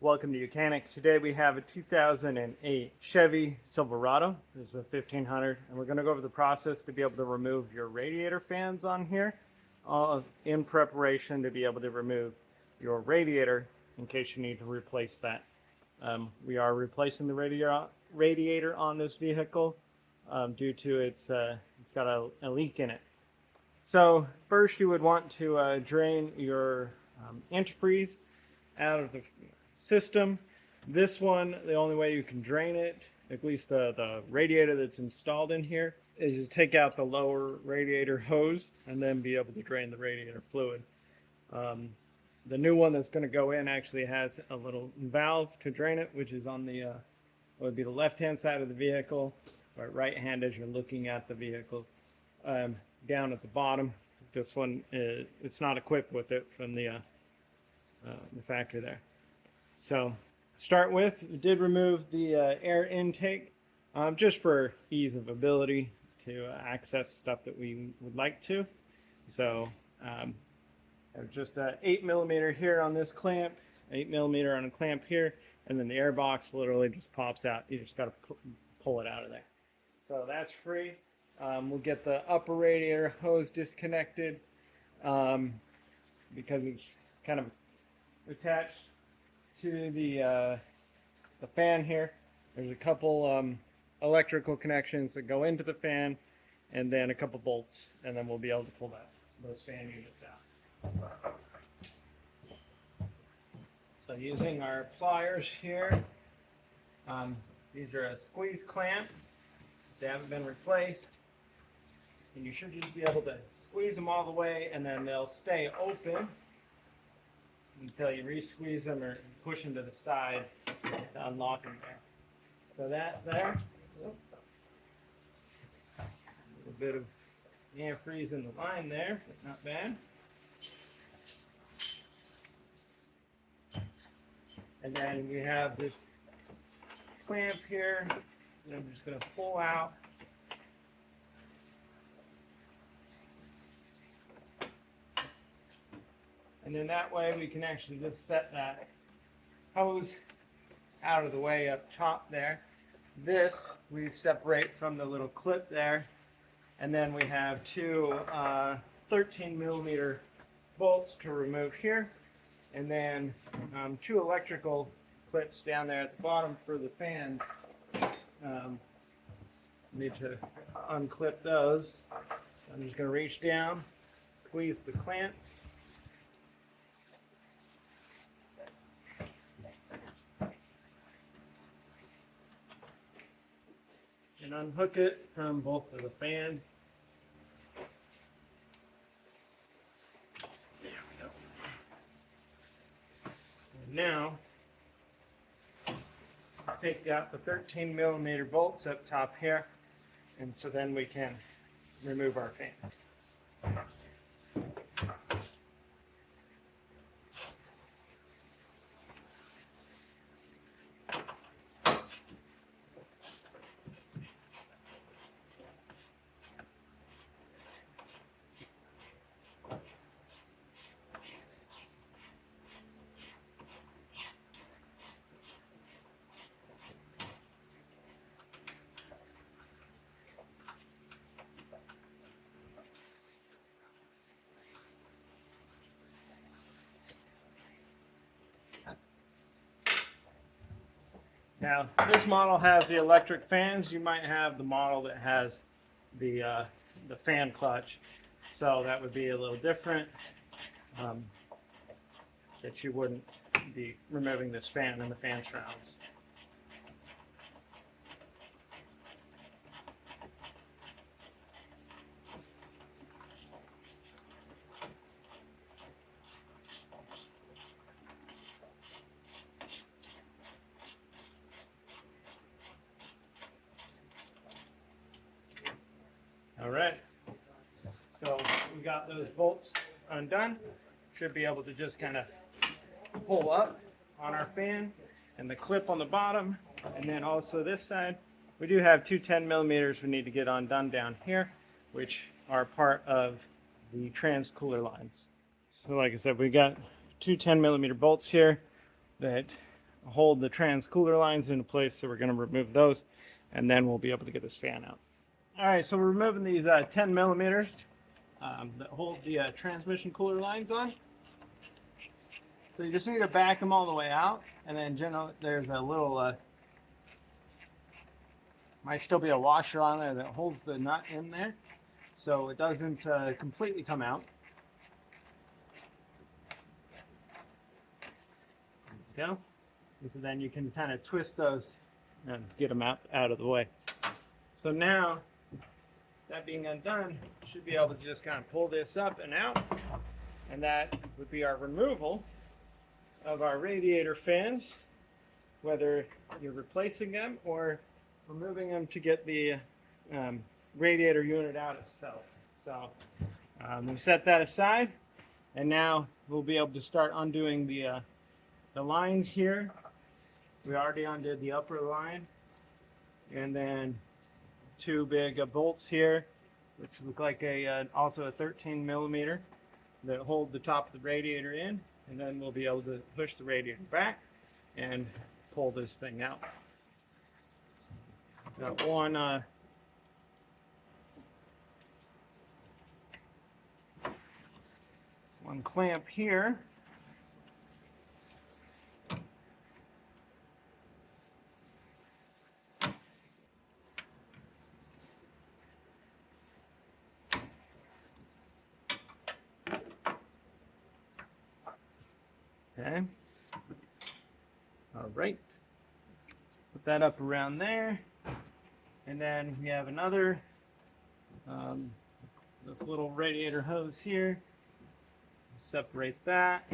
Welcome to Mechanic. Today we have a 2008 Chevy Silverado. This is a 1500, and we're going to go over the process to be able to remove your radiator fans on here, in preparation to be able to remove your radiator in case you need to replace that. We are replacing the radiator on this vehicle due to it's got a leak in it. So first you would want to drain your antifreeze out of the system. This one, the only way you can drain it, at least the radiator that's installed in here, is to take out the lower radiator hose and then be able to drain the radiator fluid. The new one that's going to go in actually has a little valve to drain it, which is on the would be the left hand side of the vehicle, or right hand as you're looking at the vehicle. Down at the bottom, this one it's not equipped with it from the factory there. So start with, we did remove the air intake just for ease of ability to access stuff that we would like to. So just 8mm here on this clamp, 8mm on a clamp here, and then the air box literally just pops out. You just got to pull it out of there. So that's free. We'll get the upper radiator hose disconnected because it's kind of attached to the fan here. There's a couple electrical connections that go into the fan, and then a couple bolts, and then we'll be able to pull those fan units out. So using our pliers here, these are a squeeze clamp. They haven't been replaced. And you should just be able to squeeze them all the way, and then they'll stay open until you re-squeeze them or push them to the side to unlock them there. So that there, a little bit of antifreeze in the line there, but not bad. And then we have this clamp here that I'm just going to pull out. And then that way we can actually just set that hose out of the way up top there. This we separate from the little clip there. And then we have two 13mm bolts to remove here. And then two electrical clips down there at the bottom for the fans. Need to unclip those. I'm just going to reach down, squeeze the clamp. And unhook it from both of the fans. There we go. And now, take out the 13mm bolts up top here, and so then we can remove our fan. Now, this model has the electric fans. You might have the model that has the fan clutch, so that would be a little different. That you wouldn't be removing this fan and the fan shrouds. All right, so we got those bolts undone. Should be able to just kind of pull up on our fan and the clip on the bottom, and then also this side. We do have two 10mm we need to get undone down here, which are part of the trans cooler lines. So like I said, we got two 10mm bolts here that hold the trans cooler lines into place, so we're going to remove those, and then we'll be able to get this fan out. All right, so we're removing these 10 millimeters that hold the transmission cooler lines on. So you just need to back them all the way out, and then generally there's a little, might still be a washer on there that holds the nut in there, so it doesn't completely come out. There you go. So then you can kind of twist those and get them out of the way. So now, that being undone, you should be able to just kind of pull this up and out, and that would be our removal of our radiator fans, whether you're replacing them or removing them to get the radiator unit out itself. So we set that aside, and now we'll be able to start undoing the lines here. We already undid the upper line, and then two big bolts here, which look like also a 13 millimeter that hold the top of the radiator in, and then we'll be able to push the radiator back and pull this thing out. Got one clamp here. Okay. All right. Put that up around there. And then we have another, this little radiator hose here. Separate that.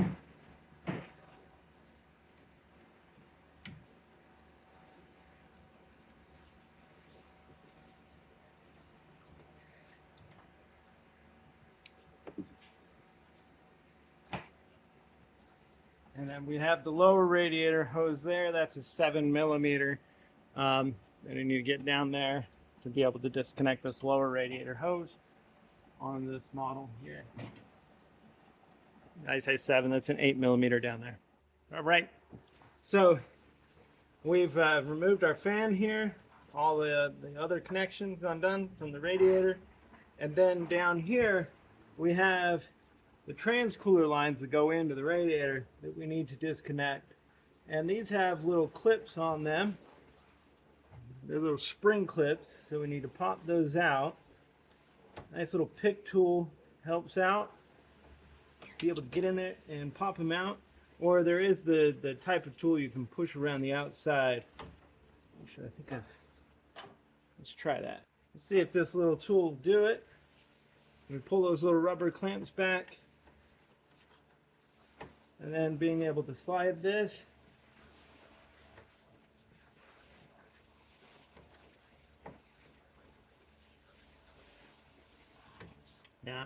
And then we have the lower radiator hose there. That's a 7 millimeter. And you need to get down there to be able to disconnect this lower radiator hose on this model here. I say 7, that's an 8 millimeter down there. All right, so we've removed our fan here, all the other connections undone from the radiator, and then down here we have the trans cooler lines that go into the radiator that we need to disconnect. And these have little clips on them. They're little spring clips, so we need to pop those out. Nice little pick tool helps out. Be able to get in there and pop them out. Or there is the type of tool you can push around the outside. Actually, let's try that. Let's see if this little tool will do it. We pull those little rubber clamps back. And then being able to slide this. Yeah.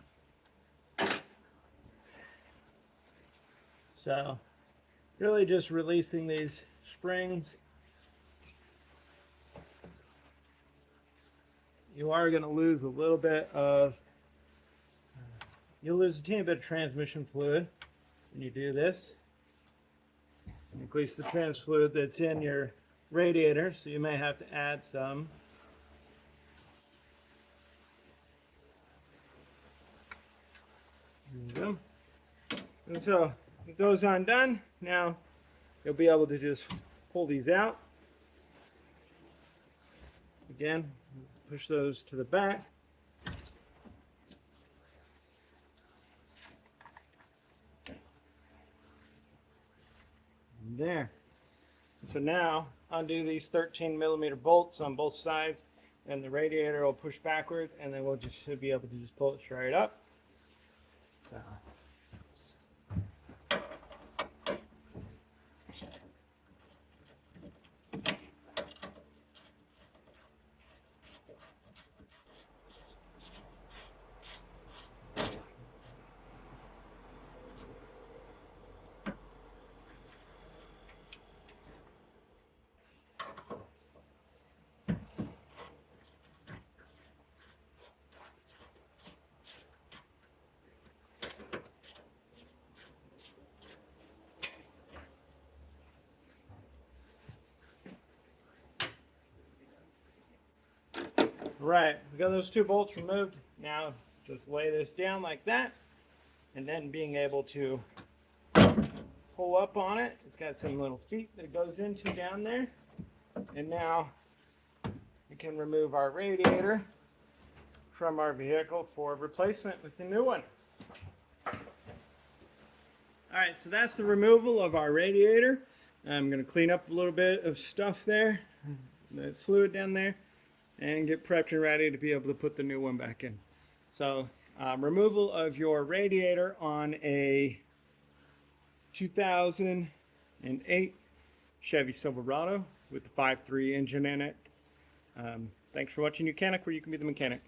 So, really just releasing these springs. You are going to lose a little bit of, you'll lose a teeny bit of transmission fluid when you do this. Increase the trans fluid that's in your radiator, so you may have to add some. There you go. And so with those undone, now you'll be able to just pull these out. Again, push those to the back. And there. So now undo these 13 millimeter bolts on both sides, and the radiator will push backward, and then we'll just should be able to just pull it straight up. So. Right, we got those 2 bolts removed. Now just lay this down like that, and then being able to pull up on it. It's got some little feet that it goes into down there. And now we can remove our radiator from our vehicle for replacement with the new one. Alright, so that's the removal of our radiator. I'm going to clean up a little bit of stuff there, the fluid down there, and get prepped and ready to be able to put the new one back in. So, removal of your radiator on a 2008 Chevy Silverado with the 5.3 engine in it. Thanks for watching Mechanic, where you can be the mechanic.